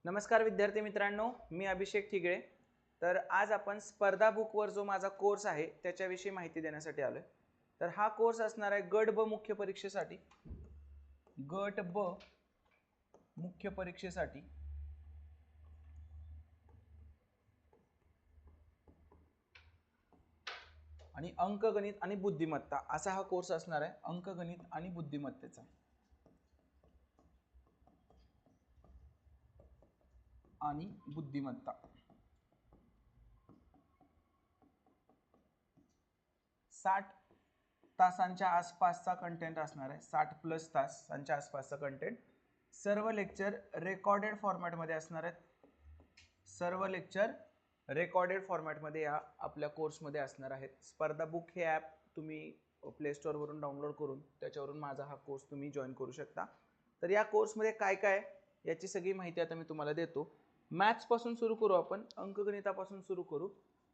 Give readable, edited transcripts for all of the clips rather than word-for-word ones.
नमस्कार विद्यार्थी मित्रांनो, मी अभिषेक ठिगळे. तर आज आपण स्पर्धा बुकवर जो माझा कोर्स आहे त्याच्याविषयी माहिती देण्यासाठी आलोय. तर हा कोर्स असणार आहे गट ब मुख्य परीक्षेसाठी. गट ब मुख्य परीक्षेसाठी आणि अंकगणित आणि बुद्धिमत्ता असा हा कोर्स असणार आहे. अंकगणित आणि बुद्धिमत्तेचा आणि बुद्धिमत्ता 60 तासांच्या आसपासचा कंटेंट असणार आहे. 60+ तासांच्या आसपासचा कंटेंट. सर्व लेक्चर रेकॉर्डेड फॉर्मॅटमध्ये असणार आहेत. सर्व लेक्चर रेकॉर्डेड फॉर्मॅटमध्ये या आपल्या कोर्समध्ये असणार आहेत. स्पर्धा बुक हे ॲप तुम्ही प्ले स्टोअरवरून डाउनलोड करून त्याच्यावरून माझा हा कोर्स तुम्ही जॉईन करू शकता. तर या कोर्समध्ये काय काय याची सगळी माहिती आता मी तुम्हाला देतो. मॅथ्सपासून सुरू करू, आपण अंकगणितापासून सुरू करू.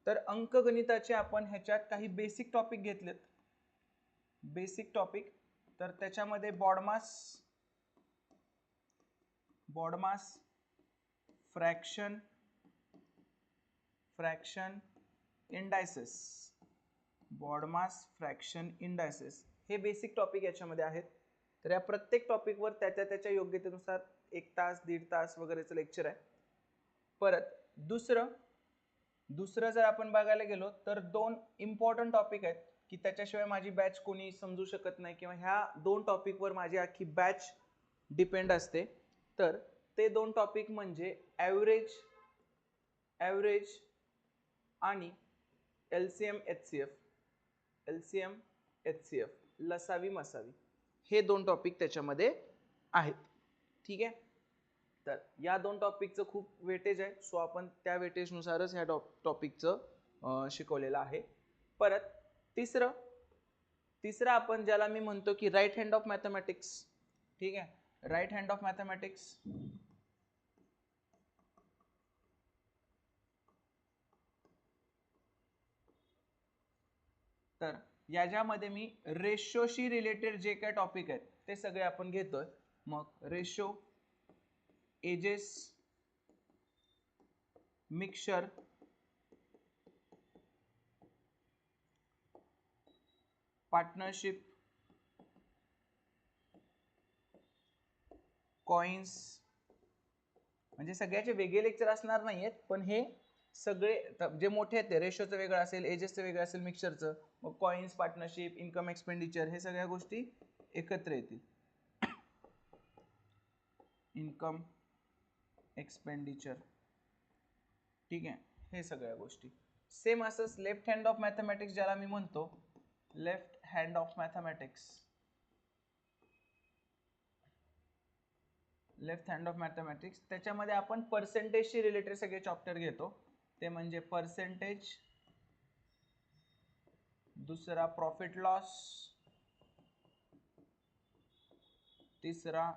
तर अंकगणिताचे आपण ह्याच्यात काही बेसिक टॉपिक घेतलेत. बेसिक टॉपिक तर त्याच्यामध्ये BODMAS, fraction, indices, BODMAS, fraction, indices हे बेसिक टॉपिक याच्यामध्ये आहेत. तर या प्रत्येक टॉपिकवर त्याच्या योग्यतेनुसार 1 तास 1.5 तास वगैरेचं लेक्चर आहे. परत दुसरं जर आपण बघायला गेलो तर 2 इम्पॉर्टंट टॉपिक आहेत की त्याच्याशिवाय माझी बॅच कोणी समजू शकत नाही किंवा ह्या 2 टॉपिकवर माझी अख्खी बॅच डिपेंड असते. तर ते 2 टॉपिक म्हणजे ॲव्हरेज आणि LCM HCF, लसावी मसावी हे 2 टॉपिक त्याच्यामध्ये आहेत. ठीक आहे. तर या 2 टॉपिकचं खूप वेटेज आहे. सो आपण त्या वेटेजनुसारच ह्या टॉपिकचं शिकवलेलं आहे. परत तिसरं आपण ज्याला मी म्हणतो की राईट हँड ऑफ मॅथमॅटिक्स. ठीक आहे. राईट हँड ऑफ मॅथमॅटिक्स तर याच्यामध्ये मी रेशोशी रिलेटेड जे काय टॉपिक आहेत ते सगळे आपण घेतोय. मग ratio, ages, mixture, partnership, coins म्हणजे सगळ्याचे वेगळे लेक्चर असणार नाहीयेत, पण हे सगळे जे मोठे आहेत ते रेशोचं वेगळं असेल, एजेसचं वेगळं असेल, मिक्सचरचं, मग कॉइन्स, पार्टनरशिप, इन्कम एक्सपेंडिचर हे सगळ्या गोष्टी एकत्र येतील. इन्कम एक्सपेंडिचर, ठीक आहे, हे सगळ्या गोष्टी सेम. असंच लेफ्ट हँड ऑफ मॅथमॅटिक्स ज्याला मी म्हणतो, लेफ्ट हँड ऑफ मॅथमॅटिक्स त्याच्यामध्ये आपण पर्सेंटेजशी रिलेटेड सगळे चॅप्टर घेतो. ते म्हणजे पर्सेंटेज, दुसरा प्रॉफिट लॉस, तिसरा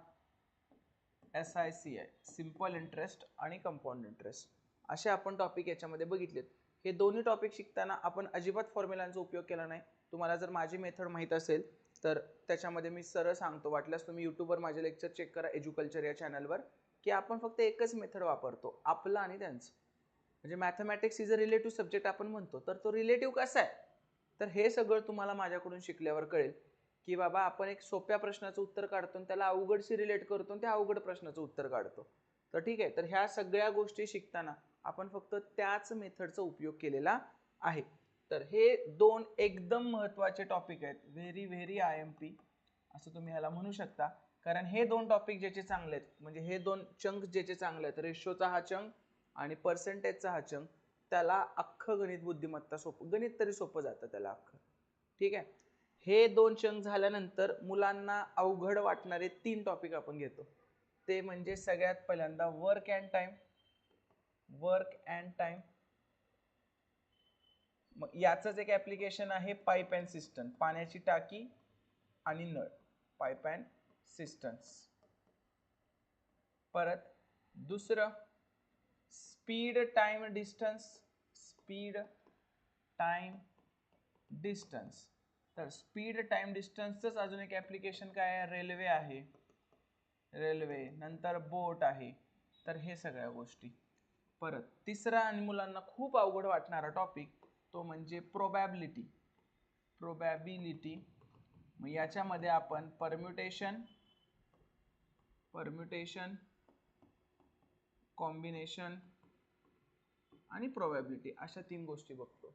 SICI सिंपल इंटरेस्ट आणि कंपाऊंड इंटरेस्ट असे आपण टॉपिक याच्यामध्ये बघितलेत. हे दोन्ही टॉपिक शिकताना आपण अजिबात फॉर्म्युलांचा उपयोग केला नाही. तुम्हाला जर माझी मेथड माहीत असेल तर त्याच्यामध्ये मी सरळ सांगतो. वाटल्यास तुम्ही यूट्यूबवर माझे लेक्चर चेक करा एज्युकल्चर या चॅनलवर, की आपण फक्त एकच मेथड वापरतो, आपलं आणि त्यांचं. म्हणजे mathematics is a relative subject आपण म्हणतो, तर तो रिलेटिव्ह कसा आहे तर हे सगळं तुम्हाला माझ्याकडून शिकल्यावर कळेल की बाबा आपण एक सोप्या प्रश्नाचं उत्तर काढतो आणि त्याला अवघडशी रिलेट करतो आणि त्या अवघड प्रश्नाचं उत्तर काढतो. तर ठीक आहे. तर ह्या सगळ्या गोष्टी शिकताना आपण फक्त त्याच मेथडचा उपयोग केलेला आहे. तर हे 2 एकदम महत्त्वाचे टॉपिक आहेत. व्हेरी IMP असं तुम्ही ह्याला म्हणू शकता. कारण हे 2 टॉपिक ज्याचे चांगले आहेत, म्हणजे हे 2 चंक ज्याचे चांगले आहेत, रेशोचा हा चंक आणि पर्सेंटेजचा हा चंक, त्याला अख्खं गणित बुद्धिमत्ता सोपं, गणित तरी सोपं जातं त्याला अख्खं. ठीक आहे. हे 2 चंक झाल्यानंतर मुलांना अवघड वाटणारे 3 टॉपिक आपण घेतो. ते म्हणजे सगळ्यात पहिल्यांदा वर्क अँड टाइम. मग याचंच एक ॲप्लिकेशन आहे पाईप अँड सिस्टम, पाण्याची टाकी आणि नळ, पाईप अँड सिस्टम्स. परत दुसरं स्पीड टाइम डिस्टन्स. तर स्पीड टाइम डिस्टन्सच अजून एक ॲप्लिकेशन काय आहे, रेल्वे आहे. रेल्वे, नंतर बोट आहे. तर हे सगळ्या गोष्टी. परत तिसरा आणि मुलांना खूप अवघड वाटणारा टॉपिक तो म्हणजे प्रोबॅबिलिटी. मग याच्यामध्ये आपण परम्युटेशन, कॉम्बिनेशन आणि प्रोबॅबिलिटी अशा 3 गोष्टी बघतो.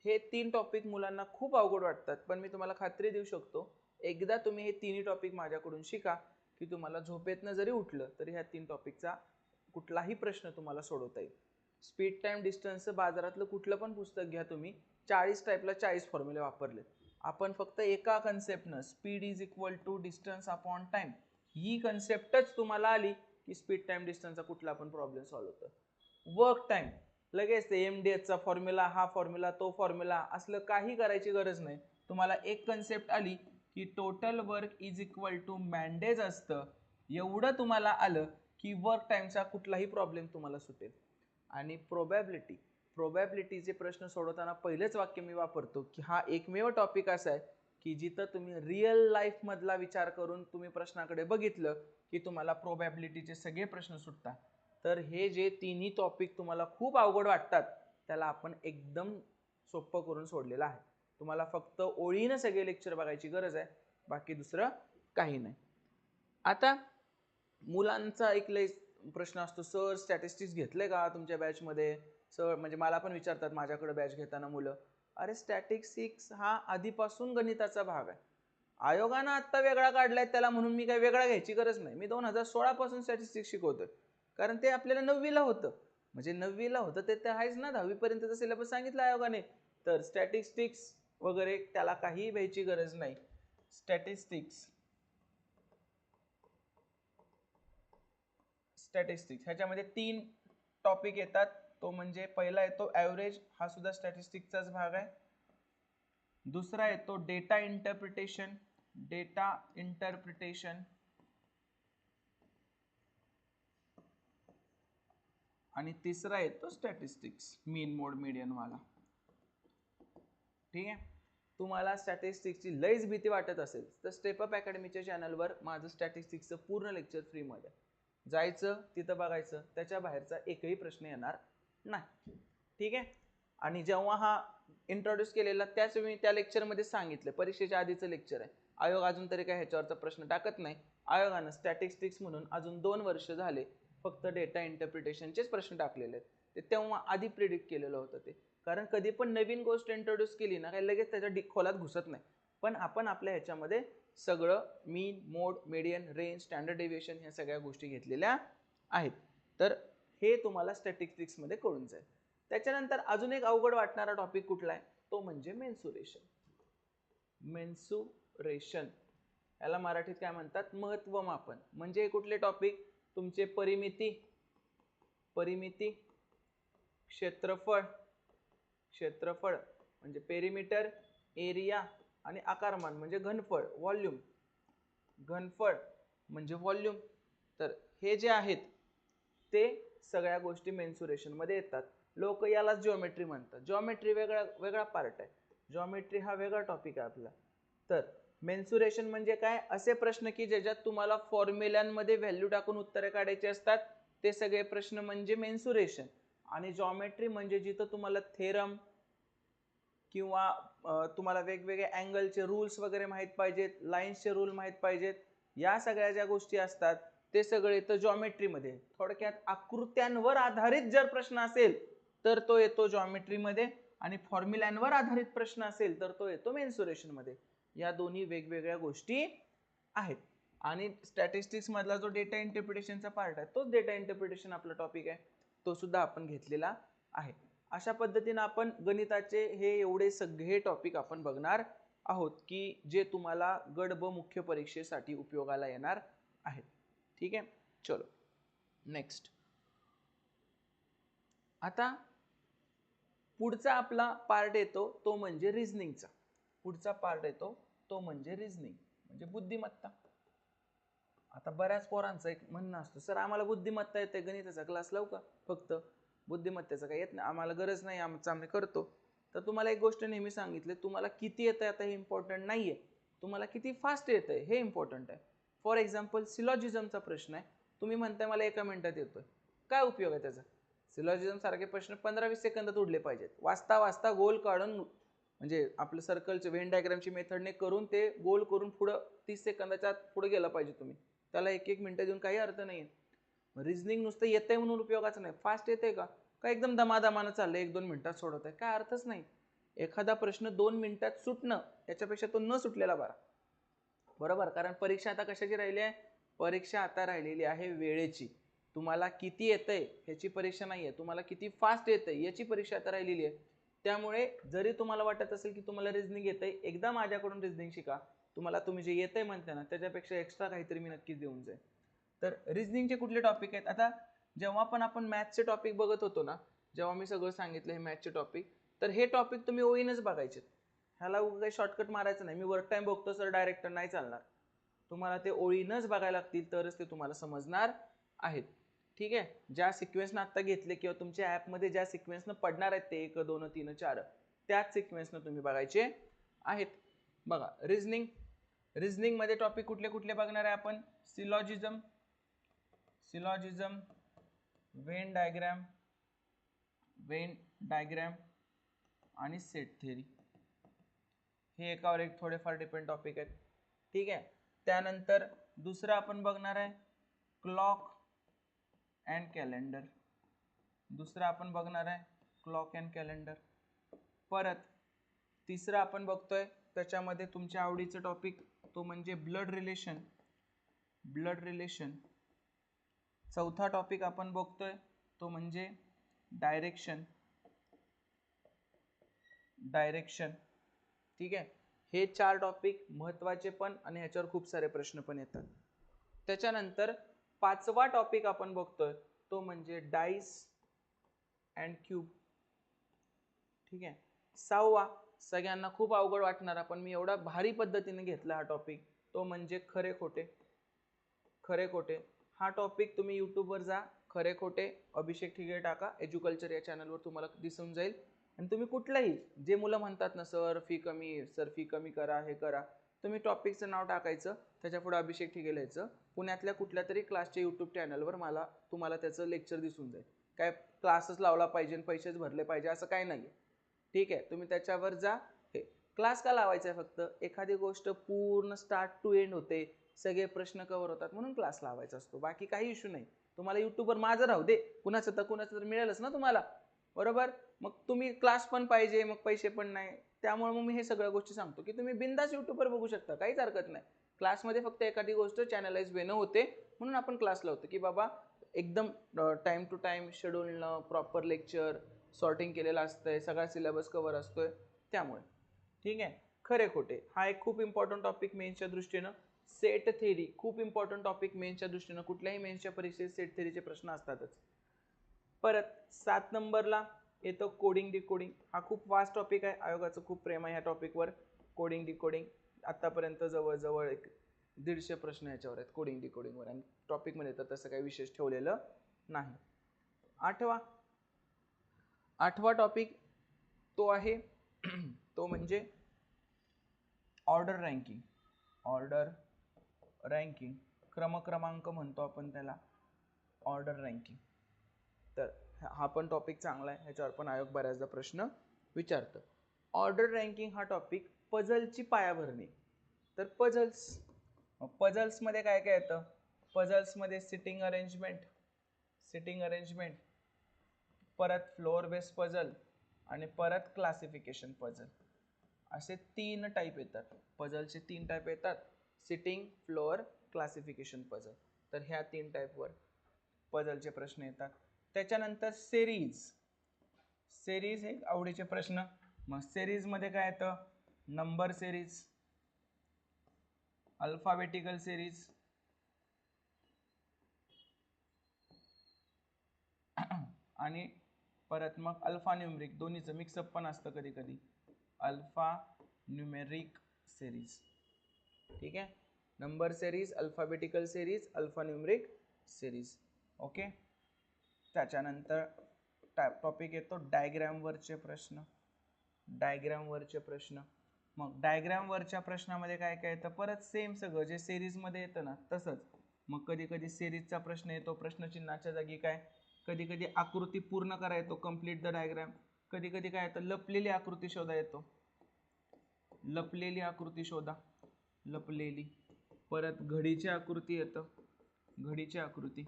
हे 3 टॉपिक मुलांना खूप अवघड वाटतात, पण मी तुम्हाला खात्री देऊ शकतो एकदा तुम्ही हे तिन्ही टॉपिक माझ्याकडून शिका की तुम्हाला झोपेतनं जरी उठलं तरी ह्या 3 टॉपिकचा कुठलाही प्रश्न तुम्हाला सोडवता येईल. स्पीड टाइम डिस्टन्सचं बाजारातलं कुठलं पण पुस्तक घ्या तुम्ही, 40 टाईपला 40 फॉर्म्युले वापरले. आपण फक्त एका कन्सेप्टनं speed is equal to distance upon time ही कन्सेप्टच तुम्हाला आली की स्पीड टाइम डिस्टन्सचा कुठला पण प्रॉब्लेम सॉल्व्ह होतो. वर्क टाइम लगेच ते MDHचा फॉर्म्युला, हा फॉर्म्युला, तो फॉर्म्युला असलं काही करायची गरज नाही. तुम्हाला एक कन्सेप्ट आली की total work is equal to man days असतं, एवढं तुम्हाला आलं की वर्क टाइमचा कुठलाही प्रॉब्लेम तुम्हाला सुटेल. आणि प्रोबॅबिलिटीचे प्रश्न सोडवताना पहिलेच वाक्य मी वापरतो की हा एकमेव टॉपिक असा आहे की जिथं तुम्ही रिअल लाईफ मधला विचार करून तुम्ही प्रश्नाकडे बघितलं की तुम्हाला प्रोबॅबिलिटीचे सगळे प्रश्न सुटतात. तर हे जे तिन्ही टॉपिक तुम्हाला खूप अवघड वाटतात त्याला आपण एकदम सोपं करून सोडलेलं आहे. तुम्हाला फक्त ओळीनं सगळे लेक्चर बघायची गरज आहे, बाकी दुसरं काही नाही. आता मुलांचा एक लय प्रश्न असतो, सर स्टॅटिस्टिक्स घेतले का तुमच्या बॅचमध्ये? सर म्हणजे मला पण विचारतात माझ्याकडे बॅच घेताना मुलं, अरे स्टॅटिस्टिक्स हा आधीपासून गणिताचा भाग आहे. आयोगानं आत्ता वेगळा काढलाय त्याला म्हणून मी काही वेगळा घ्यायची गरज नाही. मी 2016 पासून स्टॅटिस्टिक्स शिकवतोय, कारण ते आपल्याला 9वीला होतं. म्हणजे 9वीला होतं ते तर आहेच ना, 10वी पर्यंतचा सिलेबस सांगितलं आयोगाने. तर स्टॅटिस्टिक्स वगैरे त्याला काही भ्यायची गरज नाही. स्टॅटिस्टिक्स ह्याच्यामध्ये 3 टॉपिक येतात. तो म्हणजे पहिला येतो ॲव्हरेज, हा सुद्धा स्टॅटिस्टिक्सचाच भाग आहे. दुसरा येतो डेटा इंटरप्रिटेशन आणि तिसरा येतो स्टॅटिस्टिक्स मीन मोड मीडियन वाला. ठीक आहे. तुम्हाला स्टॅटिस्टिक्सची लईच भीती वाटत असेल तर स्टेपअप अकॅडमीच्या चॅनलवर माझं स्टॅटिस्टिक्सचं पूर्ण लेक्चर फ्रीमध्ये जायचं, तिथं बघायचं, त्याच्या बाहेरचा एकही प्रश्न येणार नाही. ठीक आहे. आणि जेव्हा हा इंट्रोड्यूस केलेला त्याच मी त्या लेक्चरमध्ये सांगितलं परीक्षेच्या आधीचं लेक्चर आहे. आयोग अजून तरी काय ह्याच्यावरचा प्रश्न टाकत नाही. आयोगानं स्टॅटिस्टिक्स म्हणून अजून 2 वर्ष झाले फक्त डेटा इंटरप्रिटेशनचेच प्रश्न टाकलेले आहेत. ते तेव्हा आधी प्रिडिक्ट केलेलं होतं ते. कारण कधी पण नवीन गोष्ट इंट्रोड्यूस केली ना काही लगेच त्याच्या खोलात घुसत नाही. पण आपण आपल्या ह्याच्यामध्ये सगळं मीन, मोड, मीडियन, रेंज, स्टँडर्ड डेव्हिएशन ह्या सगळ्या गोष्टी घेतलेल्या आहेत. तर हे तुम्हाला स्टॅटिस्टिक्समध्ये कळून जाईल. त्याच्यानंतर अजून एक अवघड वाटणारा टॉपिक कुठला आहे तो म्हणजे मेन्सुरेशन. याला मराठीत काय म्हणतात? महत्वमापन. म्हणजे कुठले टॉपिक? तुमचे परिमिती, क्षेत्रफळ म्हणजे पेरिमीटर, एरिया आणि आकारमान म्हणजे घनफळ, घनफळ म्हणजे व्हॉल्यूम. तर हे जे आहेत ते सगळ्या गोष्टी मेन्सुरेशन मध्ये येतात. लोक याला जिओमेट्री म्हणतात. जिओमेट्री वेगळा पार्ट आहे. जिओमेट्री हा वेगळा टॉपिक आहे आपला. तर मेन्सुरेशन म्हणजे काय? असे प्रश्न की ज्याच्यात तुम्हाला फॉर्म्युल्यांमध्ये व्हॅल्यू टाकून उत्तरे काढायची असतात ते सगळे प्रश्न म्हणजे मेन्सुरेशन. आणि जिओमेट्री म्हणजे जिथं तुम्हाला थेरम किंवा तुम्हाला वेगवेगळे अँगलचे रूल्स वगैरे माहीत पाहिजेत, लाईन्सचे रूल माहीत पाहिजेत, या सगळ्या ज्या गोष्टी असतात ते सगळे येतं जिओमेट्रीमध्ये. थोडक्यात आकृत्यांवर आधारित जर प्रश्न असेल तर तो येतो जिओमेट्रीमध्ये आणि फॉर्म्युल्यांवर आधारित प्रश्न असेल तर तो येतो मेन्सुरेशनमध्ये. या दोन्ही वेगवेगळ्या गोष्टी आहेत. आणि स्टॅटिस्टिक्स मधला जो डेटा इंटरप्रिटेशनचा पार्ट आहे तोच डेटा इंटरप्रिटेशन आपला टॉपिक आहे, तो सुद्धा आपण घेतलेला आहे. अशा पद्धतीने आपण गणिताचे हे एवढे सगळे टॉपिक आपण बघणार आहोत की जे तुम्हाला गड ब मुख्य परीक्षेसाठी उपयोगाला येणार आहेत. ठीक आहे. चलो नेक्स्ट. आता पुढचा आपला पार्ट येतो तो म्हणजे रिझनिंगचा. रिझनिंग म्हणजे बुद्धिमत्ता. आता बऱ्याच पोरांचं एक म्हणणं असतं, सर आम्हाला बुद्धिमत्ता येते, गणिताचा क्लास लावू का? फक्त बुद्धिमत्तेचं काही येत नाही आम्हाला, गरज नाही, आम्ही करतो. तर तुम्हाला एक गोष्ट नेहमी सांगितले, तुम्हाला किती येतंय आता हे इम्पॉर्टंट नाहीये, तुम्हाला किती फास्ट येतंय हे इम्पॉर्टंट आहे. फॉर एक्झाम्पल सिलॉजिझमचा प्रश्न आहे, तुम्ही म्हणताय मला 1 मिनिटात येतोय, काय उपयोग आहे त्याचा? सिलॉजिझम सारखे प्रश्न 15-20 सेकंदात उडले पाहिजेत. वाचता वाचता गोल काढून म्हणजे आपलं सर्कलचे व्हेन डायग्रामची मेथडने करून ते गोल करून पुढं 30 सेकंदाच्या आत पुढे गेला पाहिजे तुम्ही. त्याला 1-1 मिनिटं देऊन काही अर्थ नाही. रिझनिंग नुसतं येतंय म्हणून उपयोगाचं नाही. फास्ट येतंय का एकदम दमादमानं चाललंय 1-2 मिनिटात सोडवत आहे, काय अर्थच नाही. एखादा प्रश्न 2 मिनिटात सुटणं याच्यापेक्षा तो न सुटलेला बरा. बरोबर, कारण परीक्षा आता कशाची राहिली आहे? परीक्षा आता राहिलेली आहे वेळेची. तुम्हाला किती येतंय ह्याची परीक्षा नाही आहे, तुम्हाला किती फास्ट येतंय याची परीक्षा आता राहिलेली आहे. त्यामुळे जरी तुम्हाला वाटत असेल की तुम्हाला रिझनिंग येतंय, एकदा माझ्याकडून रिझनिंग शिका. तुम्हाला तुम्ही जे येतंय म्हणता ना त्याच्यापेक्षा एक्स्ट्रा काहीतरी मी नक्कीच देऊन जाईल. तर रिझनिंगचे कुठले टॉपिक आहेत? आता जेव्हा पण आपण मॅथ्सचे टॉपिक बघत होतो ना, जेव्हा मी सगळं सांगितलं हे मॅथ्सचे टॉपिक, तर हे टॉपिक तुम्ही ओळीनच बघायचे. ह्याला काही शॉर्टकट मारायचं नाही. मी वर्क टाइम बघतो सर डायरेक्ट नाही चालणार. तुम्हाला ते ओळीनच बघायला लागतील तरच ते तुम्हाला समजणार आहेत. ठीक आहे, ज्या सिक्वेन्सनं आता घेतले किंवा तुमच्या ॲपमध्ये ज्या सिक्वेन्सनं पडणार आहेत ते 1, 2, 3, 4 त्याच सिक्वेन्सनं तुम्ही बघायचे आहेत. बघा रिझनिंग मध्ये टॉपिक कुठले कुठले बघणार आहे आपण? सिलॉजिझम, वेन डायग्राम आणि सेट थिअरी. हे एकावर एक थोडेफार डिपेंड टॉपिक आहेत. ठीक आहे, त्यानंतर दुसरं आपण बघणार आहे क्लॉक अँड कॅलेंडर. परत तिसरं आपण बघतोय त्याच्यामध्ये तुमच्या आवडीचं टॉपिक तो म्हणजे ब्लड रिलेशन. चौथा टॉपिक आपण बघतोय तो म्हणजे डायरेक्शन. ठीक आहे, हे 4 टॉपिक महत्वाचे पण आणि ह्याच्यावर खूप सारे प्रश्न पण येतात. त्याच्यानंतर 5वा टॉपिक आपण बघतोय तो म्हणजे डाईस अँड क्यूब. ठीक आहे, 6वा सगळ्यांना खूप अवघड वाटणारा पण मी एवढा भारी पद्धतीने घेतला हा टॉपिक तो म्हणजे खरे खोटे. हा टॉपिक तुम्ही यूट्यूबवर जा, खरे खोटे अभिषेक ठिगे टाका, एज्युकल्चर या चॅनलवर तुम्हाला दिसून जाईल. आणि तुम्ही कुठलाही जे मुलं म्हणतात ना सर फी कमी करा, हे करा, तुम्ही टॉपिकचं नाव टाकायचं, त्याच्या पुढे अभिषेक ठिगे लिहायचं. पुण्यातल्या कुठल्या तरी क्लासच्या यूट्यूब चॅनलवर तुम्हाला त्याचं लेक्चर दिसून जाईल. काय क्लासच लावला पाहिजे पैसेच भरले पाहिजे असं काही नाही. ठीक आहे, तुम्ही त्याच्यावर जा. हे क्लास का लावायचा आहे? फक्त एखादी गोष्ट पूर्ण स्टार्ट टू एंड होते, सगळे प्रश्न कव्हर होतात म्हणून क्लास लावायचा असतो, बाकी काही इश्यू नाही. तुम्हाला यूट्यूबवर माझं राहू दे, कुणाचं तर मिळेलच ना तुम्हाला. बरोबर, मग तुम्ही क्लास पण पाहिजे मग पैसे पण नाही, त्यामुळे मग मी हे सगळ्या गोष्टी सांगतो की तुम्ही बिंदास यूट्यूबवर बघू शकता, काहीच हरकत नाही. क्लासमध्ये फक्त एखादी गोष्ट चॅनलाइज वेणं होते म्हणून आपण क्लास लावतो की बाबा एकदम टाइम टू टाइम शेड्यूलनं प्रॉपर लेक्चर सॉर्टिंग केलेलं असतंय, सगळा सिलेबस कव्हर असतोय त्यामुळे. ठीक आहे, खरे खोटे हा एक खूप इम्पॉर्टंट टॉपिक मेन्सच्या दृष्टीनं. सेट थेरी खूप इम्पॉर्टंट टॉपिक मेन्सच्या दृष्टीनं. कुठल्याही मेन्सच्या परीक्षेत सेट थेरीचे प्रश्न असतातच. परत 7 नंबरला येतो कोडिंग डिकोडिंग. हा खूप वास्ट टॉपिक आहे, आयोगाचं खूप प्रेम आहे ह्या टॉपिकवर. कोडिंग डिकोडिंग आतापर्यंत जवळजवळ 150 प्रश्न याच्यावर आहेत कोडिंग डिकोडिंगवर, आणि टॉपिकमध्ये तर तसं काही विशेष ठेवलेलं नाही. 8वा टॉपिक तो आहे तो म्हणजे ऑर्डर रँकिंग, क्रमांक म्हणतो आपण त्याला, ऑर्डर रँकिंग. तर हा पण टॉपिक चांगला आहे, ह्याच्यावर पण आयोग बऱ्याचदा प्रश्न विचारतं. ऑर्डर रँकिंग हा टॉपिक पझलची पायाभरणी. तर पझल्समध्ये काय काय येतं? पझल्समध्ये सिटिंग अरेंजमेंट, परत फ्लोअर बेस पझल आणि परत क्लासिफिकेशन पझल, असे 3 टाईप येतात. पझलचे 3 टाईप येतात, सिटिंग, फ्लोअर, क्लासिफिकेशन पझल. तर ह्या 3 टाईपवर पझलचे प्रश्न येतात. त्याच्यानंतर सेरीज एक आवडीचे प्रश्न. मग सेरीजमध्ये काय येतं? नंबर सेरीज, अल्फाबेटिकल सेरीज आणि परत मग अल्फा न्यूमेरिक, दोन्हीचं मिक्सअप पण असतं कधी कधी, अल्फा न्यूमेरिक सेरीज. ठीक आहे, number series, alphabetical series, alpha numeric series. Okay, त्याच्यानंतर टॉपिक येतो डायग्रामवरचे प्रश्न. मग डायग्रामवरच्या प्रश्नामध्ये काय काय येतं? परत सेम सगळं जे सेरीजमध्ये येतं ना तसंच. मग कधी कधी सेरीजचा प्रश्न येतो, प्रश्नचिन्हाच्या जागी काय कधी कधी आकृती पूर्ण करा येतो, कम्प्लीट द डायग्राम. कधी कधी काय येतं, लपलेली आकृती शोधा येतो, लपलेली आकृती शोधा, लपलेली. परत घडीची आकृती येतं, घडीची आकृती.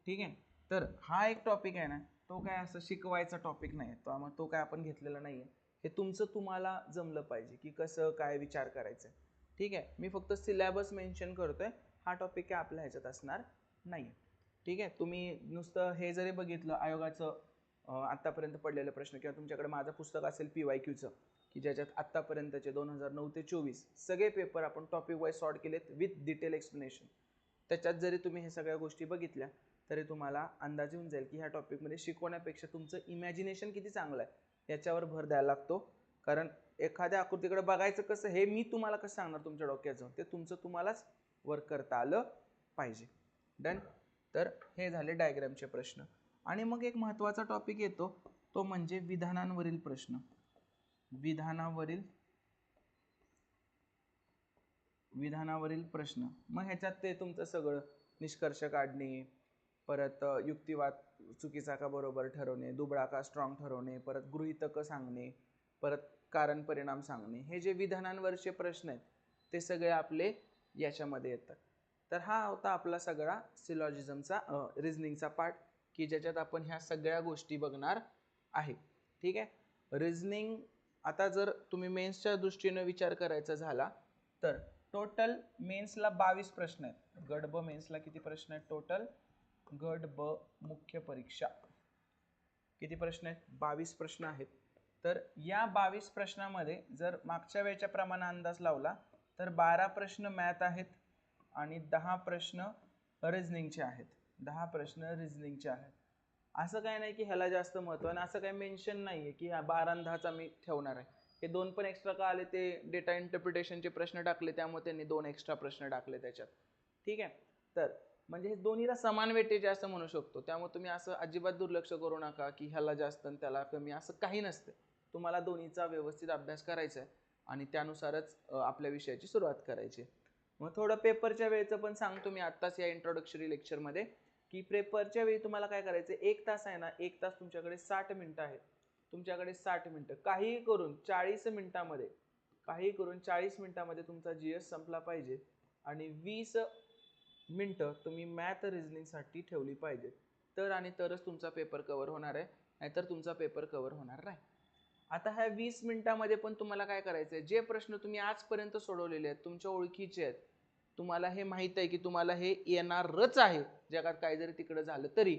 ठीक आहे. तर हा एक टॉपिक आहे ना, तो काय असं शिकवायचा टॉपिक नाही, तो काय आपण घेतलेला नाहीये. हे तुमचं तुम्हाला जमलं पाहिजे की कसं काय विचार करायचं. ठीक आहे. मी फक्त सिलेबस मेन्शन करतोय, हा टॉपिक काय आपल्या ह्याच्यात असणार नाही. ठीक आहे. तुम्ही नुसतं हे जरी बघितलं आयोगाचं आत्तापर्यंत पडलेले प्रश्न, किंवा तुमच्याकडे माझं पुस्तक असेल PYQचं, की ज्याच्यात आत्तापर्यंतचे 2009 ते 24 सगळे पेपर आपण टॉपिक वाईज सॉर्ट केलेत विथ डिटेल एक्सप्लेनेशन. त्याच्यात जरी तुम्ही हे सगळ्या गोष्टी बघितल्या तरी तुम्हाला अंदाज येऊन जाईल की ह्या टॉपिकमध्ये शिकवण्यापेक्षा तुमचं इमॅजिनेशन किती चांगलं आहे याच्यावर भर द्यायला लागतो. कारण एखाद्या आकृतीकडे बघायचं कसं हे मी तुम्हाला कसं सांगणार तुमच्या डोक्याचं, ते तुमचं तुम्हालाच वर्क करता आलं पाहिजे. डन. तर हे झाले डायग्रामचे प्रश्न. आणि मग एक महत्त्वाचा टॉपिक येतो, तो म्हणजे विधानांवरील प्रश्न. विधानावरील प्रश्न. मग ह्याच्यात ते तुमचं सगळं निष्कर्ष काढणे, परत युक्तिवाद चुकीचा का बरोबर ठरवणे, दुबळा का स्ट्रॉंग ठरवणे, परत गृहीतक सांगणे, परत कारण परिणाम सांगणे, हे जे विधानांवरचे प्रश्न आहेत ते सगळे आपले याच्यामध्ये येतात. तर हा होता आपला सगळा सिलॉजिझमचा रिझनिंगचा पार्ट, की ज्याच्यात आपण ह्या सगळ्या गोष्टी बघणार आहे. ठीक आहे. रिझनिंग आता जर तुम्ही मेन्सच्या दृष्टीने विचार करायचा झाला तर टोटल मेन्सला 22 प्रश्न आहेत. गट ब मेन्सला किती प्रश्न आहेत टोटल? गट ब मुख्य परीक्षा किती प्रश्न आहेत? 22 प्रश्न आहेत. तर या 22 प्रश्नामध्ये जर मागच्या वेळेच्या प्रमाणे अंदाज लावला तर 12 प्रश्न मॅथ आहेत आणि 10 प्रश्न रिझनिंगचे आहेत. 10 प्रश्न रिझनिंगचे आहेत. असं काय नाही की ह्याला जास्त महत्त्व आहे, असं काय मेन्शन नाही आहे की ह्या 12 आणि 10चा मी ठेवणार आहे. हे 2 पण एक्स्ट्रा का आले, ते डेटा इंटरप्रिटेशनचे प्रश्न टाकले त्यामुळे त्यांनी 2 एक्स्ट्रा प्रश्न टाकले त्याच्यात. ठीक आहे. तर म्हणजे हे दोन्हीला समान वेटेज असं म्हणू शकतो. त्यामुळे तुम्ही असं अजिबात दुर्लक्ष करू नका की ह्याला जास्त आणि त्याला कमी, असं काही नसतं. तुम्हाला दोन्हीचा व्यवस्थित अभ्यास करायचा आहे आणि त्यानुसारच आपल्या विषयाची सुरुवात करायची. मग थोडं पेपरच्या वेळेचं पण सांगतो मी आत्ताच या इंट्रोडक्टरी लेक्चरमध्ये, की पेपरच्या वेळी तुम्हाला काय करायचं, 1 तास आहे ना, 1 तास तुमच्याकडे 60 मिनिटं आहेत. तुमच्याकडे 60 मिनिटं काहीही करून 40 मिनिटामध्ये तुमचा GS संपला पाहिजे आणि 20 मिनिटं तुम्ही मॅथ रिझनिंगसाठी ठेवली पाहिजे. तरच तुमचा पेपर कव्हर होणार आहे, नाहीतर तुमचा पेपर कव्हर होणार नाही. आता ह्या 20 मिनिटामध्ये पण तुम्हाला काय करायचं आहे, जे प्रश्न तुम्ही आजपर्यंत सोडवलेले आहेत, तुमच्या ओळखीचे आहेत, तुम्हाला हे माहीत आहे की तुम्हाला हे येणारच आहे, जगात काय जरी तिकडं झालं तरी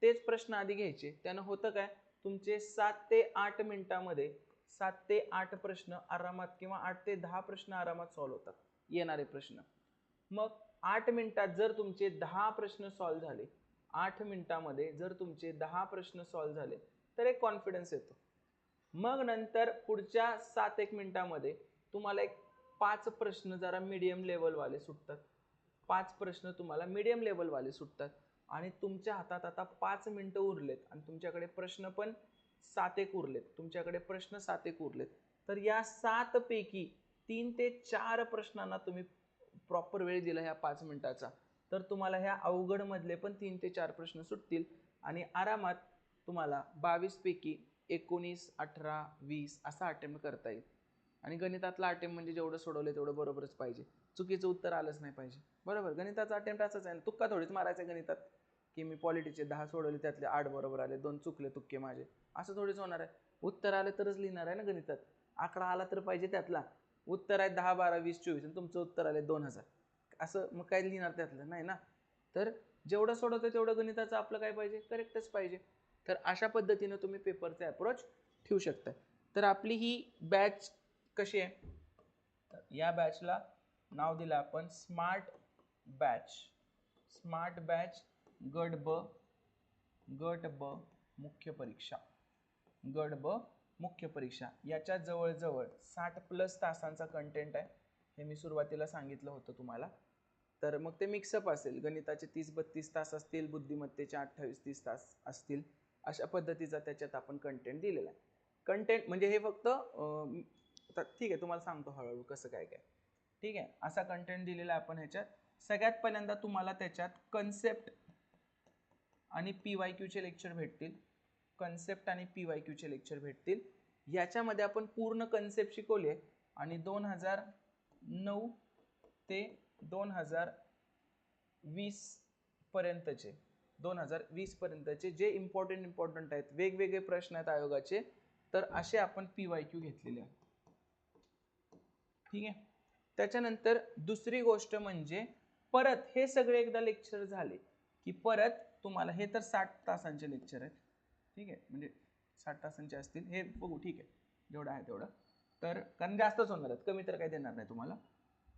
तेच प्रश्न आधी घ्यायचे. त्यानं होतं काय, तुमचे 7 ते 8 मिनिटामध्ये 7 ते 8 प्रश्न आरामात, किंवा 8 ते 10 प्रश्न आरामात सॉल्व्ह होतात येणारे प्रश्न. मग 8 मिनिटात जर तुमचे 10 प्रश्न सॉल्व्ह झाले, 8 मिनिटामध्ये जर तुमचे 10 प्रश्न सॉल्व्ह झाले तर एक कॉन्फिडन्स येतो. मग नंतर पुढच्या 7-1 मिनिटामध्ये तुम्हाला एक 5 प्रश्न जरा मीडियम लेवलवाले सुटतात. 5 प्रश्न तुम्हाला मीडियम लेवलवाले सुटतात आणि तुमच्या हातात आता 5 मिनिटं उरलेत आणि तुमच्याकडे प्रश्न पण 7-1 उरलेत. तर या 7 पैकी 3 ते 4 प्रश्नांना तुम्ही प्रॉपर वेळ दिला ह्या 5 मिनिटाचा, तर तुम्हाला ह्या अवघड मधले पण 3 ते 4 प्रश्न सुटतील आणि आरामात तुम्हाला 22 पैकी 19, 18, 20 असा अटेम्प्ट करता येईल. आणि गणितातला अटेम्प्ट म्हणजे जेवढं सोडवलं तेवढं बरोबरच पाहिजे, चुकीचं उत्तर आलंच नाही पाहिजे. बरोबर. गणिताचा अटेम्प्ट असंच आहे, तुक्का थोडीच मारायचं गणितात की मी पॉलिटीचे 10 सोडवले त्यातले 8 बरोबर आले, 2 चुकले तुक्के माझे, असं थोडीच होणार आहे. उत्तर आले तरच लिहिणार आहे ना गणितात. आकडा आला तर पाहिजे त्यातला. उत्तर आहे 10, 12, 20, 24 आणि तुमचं उत्तर आले 2000, असं मग काय लिहिणार त्यातलं नाही ना. तर जेवढं सोडवतं तेवढं गणिताचं आपलं काय पाहिजे, करेक्टच पाहिजे. तर अशा पद्धतीनं तुम्ही पेपरचे अप्रोच ठेवू शकता. तर आपली ही बॅच कशी आहे, तर या बॅचला नाव दिलं आपण स्मार्ट बॅच. गट ब मुख्य परीक्षा. याच्या जवळजवळ 60+ तासांचा कंटेंट आहे. हे मी सुरुवातीला सांगितलं होतं तुम्हाला. तर मग ते मिक्सअप असेल, गणिताचे 30-32 तास असतील, बुद्धिमत्तेचे 28-30 तास असतील, अशा पद्धतीचा त्याच्यात आपण कंटेंट दिलेला आहे. कंटेंट म्हणजे हे फक्त ठीक आहे, तुम्हाला सांगतो हळूहळू कसं काय. ठीक आहे, असा कंटेंट दिलेला आहे आपण ह्याच्यात. सगळ्यात पहिल्यांदा तुम्हाला त्याच्यात कन्सेप्ट आणि PYQ चे लेक्चर भेटतील, कन्सेप्ट आणि PYQ चे लेक्चर भेटतील. याच्यामध्ये आपण पूर्ण कन्सेप्ट शिकवले आणि 2009 ते 2020 पर्यंतचे 2020 पर्यंतचे जे इम्पॉर्टंट आहेत, वेगवेगळे प्रश्न आहेत आयोगाचे, तर असे आपण PYQ घेतलेले आहेत. ठीक आहे. त्याच्यानंतर दुसरी गोष्ट म्हणजे परत हे सगळे एकदा लेक्चर झाले की परत तुम्हाला हे तर 60 तासांचे लेक्चर आहेत. ठीक आहे, म्हणजे 60 तासांचे असतील, हे बघू, ठीक आहे, जेवढं आहे तेवढं, तर कारण जास्तच होणार आहेत, कमी तर काही देणार नाही तुम्हाला.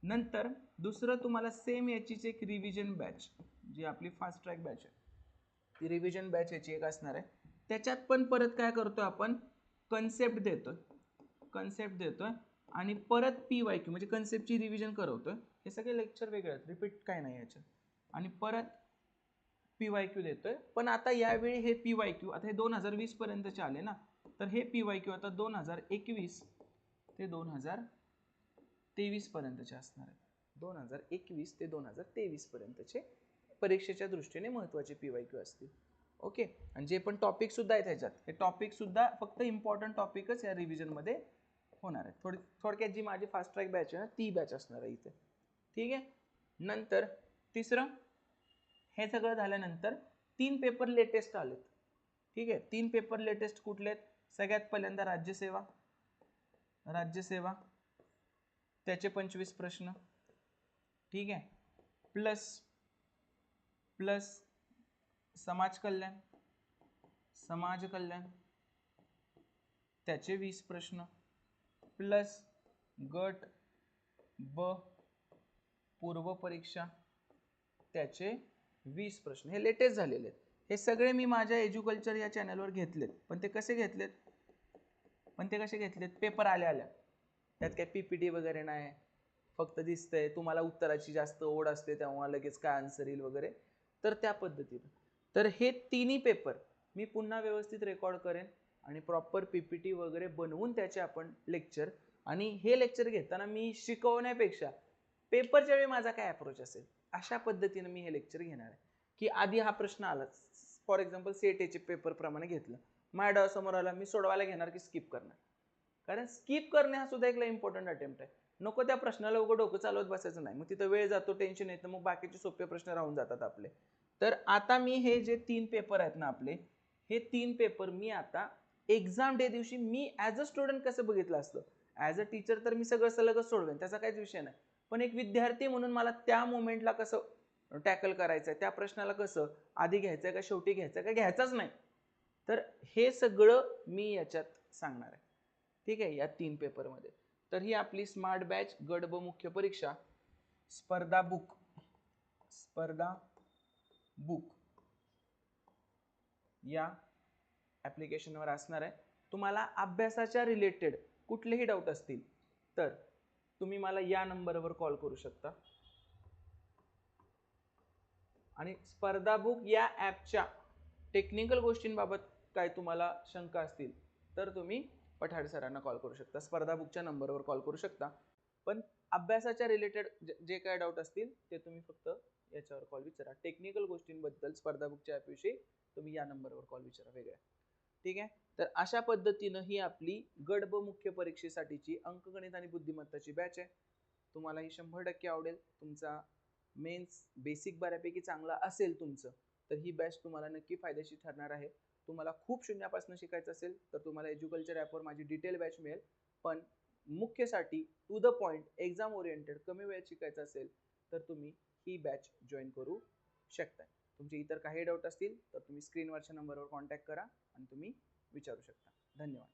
नंतर दुसरं तुम्हाला सेम याचीच एक रिव्हिजन बॅच, जी आपली फास्ट ट्रॅक बॅच आहे, ती रिव्हिजन बॅच याची एक असणार आहे. त्याच्यात पण परत काय करतो आपण, कन्सेप्ट देतोय आणि परत PYQ म्हणजे कन्सेप्टची रिव्हिजन करवतोय. हे सगळे लेक्चर वेगळे आहेत, रिपीट काय नाही याच्यात, आणि परत PYQ देतोय. पण आता यावेळी हे PYQ आता हे 2020 पर्यंतचे आले ना, तर हे PYQ आता 2021 ते 2023 पर्यंतचे असणार आहेत. 2021 ते 2023 पर्यंतचे परीक्षेच्या दृष्टीने महत्त्वाचे PYQ असतील. ओके. आणि जे पण टॉपिक सुद्धा आहेत ह्याच्यात, हे टॉपिक सुद्धा फक्त इम्पॉर्टंट टॉपिकच या रिव्हिजन मध्ये होणार आहे. थोडक्यात जी माझी फास्ट ट्रॅक बॅच आहे ना, ती बॅच असणार आहे इथे. ठीक आहे. नंतर तिसरं, हे सगळं झाल्यानंतर 3 पेपर लेटेस्ट आलेत. ठीक आहे. 3 पेपर लेटेस्ट कुठले आहेत? सगळ्यात पहिल्यांदा राज्यसेवा त्याचे 25 प्रश्न. ठीक आहे. प्लस समाज कल्याण त्याचे 20 प्रश्न, प्लस गट ब पूर्व परीक्षा त्याचे 20 प्रश्न. हे लेटेस्ट झालेले आहेत. हे सगळे मी माझ्या एज्युकल्चर या चॅनलवर घेतलेत. पण ते कसे घेतलेत? पेपर आल्या त्यात काही PPT वगैरे नाही, फक्त दिसतंय, तुम्हाला उत्तराची जास्त ओढ असते तेव्हा लगेच काय आन्सर येईल वगैरे, तर त्या पद्धतीने. तर हे तिन्ही पेपर मी पुन्हा व्यवस्थित रेकॉर्ड करेन आणि प्रॉपर PPT वगैरे बनवून त्याचे आपण लेक्चर, आणि हे लेक्चर घेताना मी शिकवण्यापेक्षा पेपरच्या वेळी माझा काय अप्रोच असेल अशा पद्धतीने मी हे लेक्चर घेणार आहे. की आधी हा प्रश्न आला, फॉर एक्झाम्पल CET पेपर प्रमाणे घेतलं, माझ्या डोळ्यासमोर आला, मी सोडवायला घेणार की स्किप करणार? कारण स्किप करणे हा सुद्धा एक इम्पॉर्टंट अटेम्प्ट आहे. नको त्या प्रश्नाला उघड डोकं चालवत बसायचं नाही, मग तिथं वेळ जातो, टेन्शन येतं, मग बाकीचे सोपे प्रश्न राहून जातात आपले. तर आता मी हे जे 3 पेपर आहेत ना आपले, हे 3 पेपर मी आता एक्झाम डे दिवशी मी ॲज अ स्टुडंट कसं बघितलं असतं, ॲज अ टीचर तर मी सगळं सलगच सोडवेन, त्याचा काहीच विषय नाही, पण एक विद्यार्थी म्हणून मला त्या मोमेंटला कसं टॅकल करायचं आहे, त्या प्रश्नाला कसं आधी घ्यायचं आहे का शेवटी घ्यायचं आहे का घ्यायचंच नाही, तर हे सगळं मी याच्यात सांगणार आहे. ठीक आहे, या 3 पेपरमध्ये. तर ही आपली स्मार्ट बॅच गट ब मुख्य परीक्षा स्पर्धा बुक या ॲप्लिकेशनवर असणार आहे. तुम्हाला अभ्यासाच्या रिलेटेड कुठलेही डाऊट असतील तर तुम्ही मला या नंबरवर कॉल करू शकता. आणि स्पर्धा बुक या ॲपच्या टेक्निकल गोष्टींबाबत काय तुम्हाला शंका असतील तर तुम्ही पठाड सरांना कॉल करू शकता, स्पर्धा बुकच्या नंबरवर कॉल करू शकता. पण अभ्यासाच्या रिलेटेड जे काय डाऊट असतील ते तुम्ही फक्त याच्यावर कॉल विचारा. टेक्निकल गोष्टींबद्दल स्पर्धा बुकच्या ॲपविषयी तुम्ही या नंबरवर कॉल विचारा वेगळ्या. ठीक आहे. तर अशा पद्धतीनं ही आपली गट ब मुख्य परीक्षेसाठीची अंकगणित आणि बुद्धिमत्ताची बॅच आहे. तुम्हाला ही 100% आवडेल. तुमचा मेन्स बेसिक बऱ्यापैकी चांगला असेल तुमचं, तर ही बॅच तुम्हाला नक्की फायदेशीर ठरणार आहे. तुम्हाला खूप शून्यापासून शिकायचं असेल तर तुम्हाला एज्युकल्चर ॲपवर माझी डिटेल बॅच मिळेल. पण मुख्यसाठी to the point exam oriented कमी वेळेत शिकायचं असेल तर तुम्ही ही बॅच जॉईन करू शकता. तुमचे इतर काही डाऊट असतील तर तुम्ही स्क्रीनवरच्या नंबरवर कॉन्टॅक्ट करा आणि तुम्ही विचारू शकता. धन्यवाद.